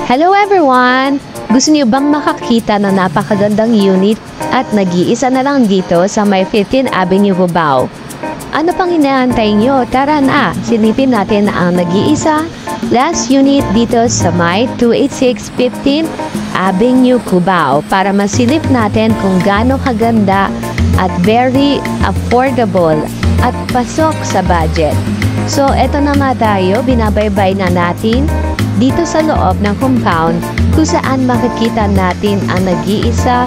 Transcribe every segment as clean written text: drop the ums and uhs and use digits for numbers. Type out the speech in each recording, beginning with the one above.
Hello everyone! Gusto niyo bang makakita ng napakagandang unit at nag-iisa na lang dito sa may 15th Avenue, Cubao? Ano pang inaantay niyo? Tara na! Silipin natin ang nag-iisa last unit dito sa may 286 15th Avenue, Cubao para masilip natin kung gaano kaganda at very affordable at pasok sa budget. So, eto na nga tayo, binabaybay na natin dito sa loob ng compound kung saan makikita natin ang nag-iisa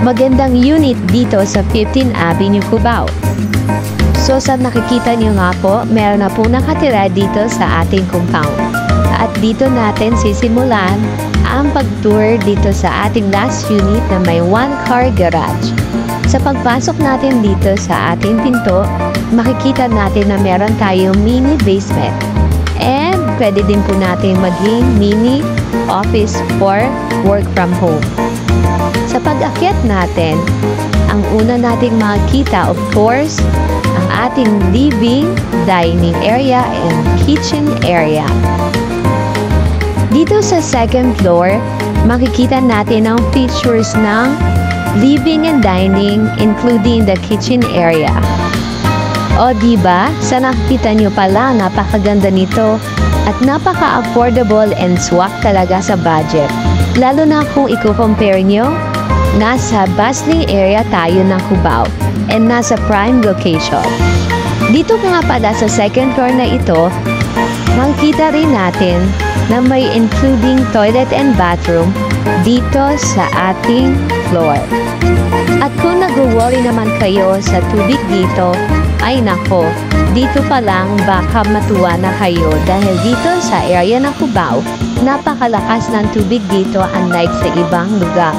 magandang unit dito sa 15th Avenue, Cubao. So, sa nakikita niyo nga po, meron na po nakatira dito sa ating compound. At dito natin sisimulan ang pag-tour dito sa ating last unit na may one-car garage. Sa pagpasok natin dito sa ating pinto, makikita natin na meron tayong mini basement. And pwede din po natin maging mini office for work from home. Sa pag-akyat natin, ang una nating makikita of course, ang ating living, dining area, and kitchen area. Dito sa second floor, makikita natin ang features ng living and dining including the kitchen area. O diba, sa nakikita nyo pala, napakaganda nito at napaka-affordable and swak talaga sa budget. Lalo na kung i-compare nyo, nasa bustling area tayo ng Cubao and nasa prime location. Dito nga pala sa second floor na ito, makikita rin natin na may including toilet and bathroom dito sa ating floor. At kung nag-worry naman kayo sa tubig dito, ay nako, dito pa lang baka matuwa na kayo dahil dito sa area ng Cubao, napakalakas ng tubig dito unlike sa ibang lugar.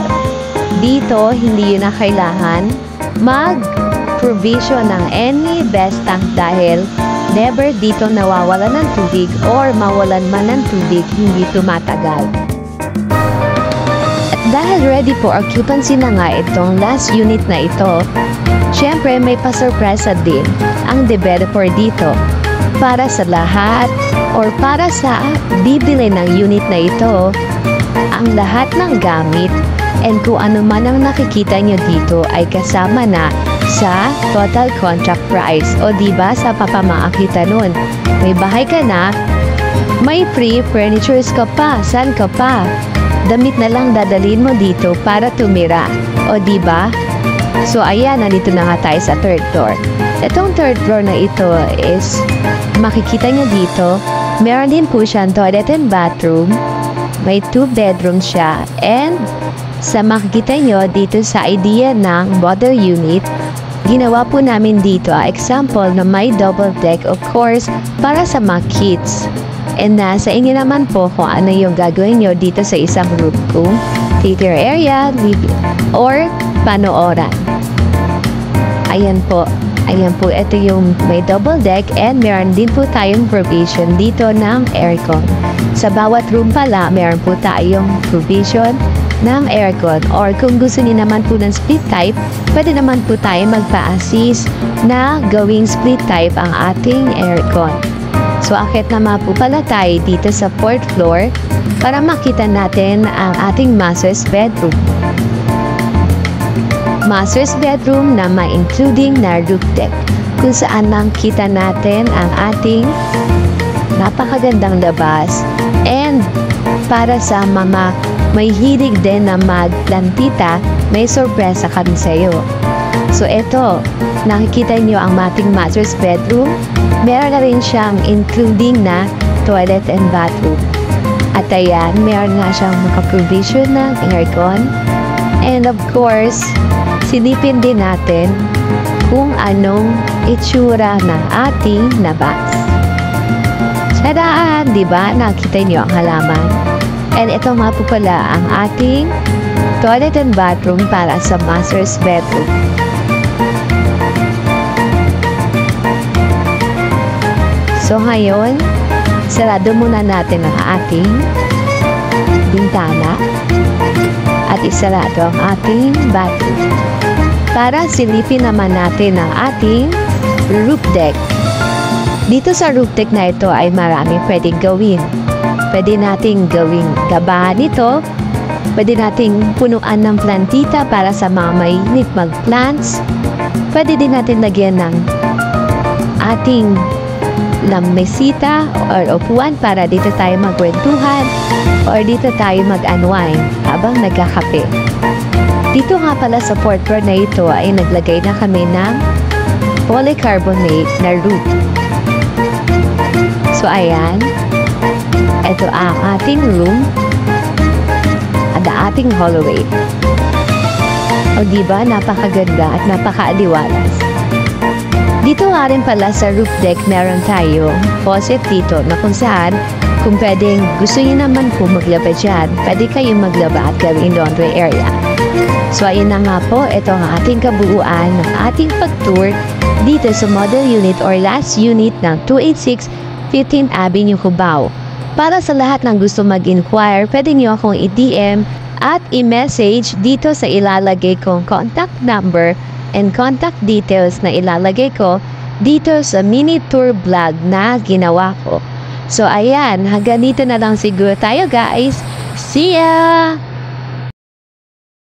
Dito, hindi yun na kailangan mag-provision ng any best tank dahil never dito nawawalan ng tubig or mawalan man ng tubig, hindi tumatagal. At dahil ready for occupancy na nga itong last unit na ito, syempre may pasurpresa din ang developer dito para sa lahat or para sa bibili ng unit na ito, ang lahat ng gamit and kung ano man ang nakikita nyo dito ay kasama na sa total contract price. O diba sa papamakita nun, may bahay ka na, may free furnitures ka pa, saan ka pa? Damit na lang dadalhin mo dito para tumira. O diba? So ayan, nandito na nga tayo sa third floor. Itong third floor na ito is, makikita nyo dito, meron din po siyang toilet and bathroom. May 2 bedrooms siya. And sa makikita nyo dito sa idea ng model unit, ginawa po namin dito example na may double deck of course para sa mga kids. And nasa inyo naman po kung ano yung gagawin nyo dito sa isang room, kung theater area, living, or panooran. Ayan po, ito yung may double deck and meron din po tayong provision dito ng aircon. Sa bawat room pala, meron po tayong provision ng aircon or kung gusto niyo naman po ng split type, pwede naman po tayo magpa-assist na gawing split type ang ating aircon. So, akit naman po pala tayo dito sa 4th floor para makita natin ang ating master's bedroom. Master's bedroom na may including na roof deck kung saan nakita natin ang ating napakagandang labas and para sa mga may hilig din na magplantita, may sorpresa kami sa iyo. So eto, nakikita nyo ang ating master's bedroom. Meron na rin siyang including na toilet and bathroom. At ayan, meron nga siyang makaprovision ng aircon. And of course, silipin din natin kung anong itsura ng ating labas. Tadaan, diba? Nakita nyo ang halaman. And ito nga po pala ang ating toilet and bathroom para sa master's bedroom. So ngayon, sarado muna natin ang ating bintana at isarado ang ating bathroom. Para silipin naman natin ang ating roof deck. Dito sa roof deck na ito ay marami pwedeng gawin. Pwede nating gawing gabahan ito. Pwede nating punuan ng plantita para sa mga mahilig mag-plants. Pwede din natin lagyan ng ating lamesita or upuan para dito tayo magkwentuhan or dito tayo mag-unwind habang nagkakape. Dito nga pala sa fourth floor na ito ay naglagay na kami ng polycarbonate na roof. So ayan, ito ang ating room at ating hallway. O diba, napakaganda at napakaaliwalas. Dito nga rin pala sa roof deck meron tayo faucet dito na kung saan kung pwedeng gusto niyo naman po maglaba dyan, pwede kayong maglaba at gawing laundry area. So ayun na nga po, ito ang ating kabuuan ng ating pag-tour dito sa model unit or last unit ng 286 15th Avenue, Cubao. Para sa lahat ng gusto mag-inquire, pwede niyo akong i-DM at i-message dito sa ilalagay kong contact number and contact details na ilalagay ko dito sa mini tour vlog na ginawa ko. So ayan, hanggang dito na lang siguro tayo guys. See ya!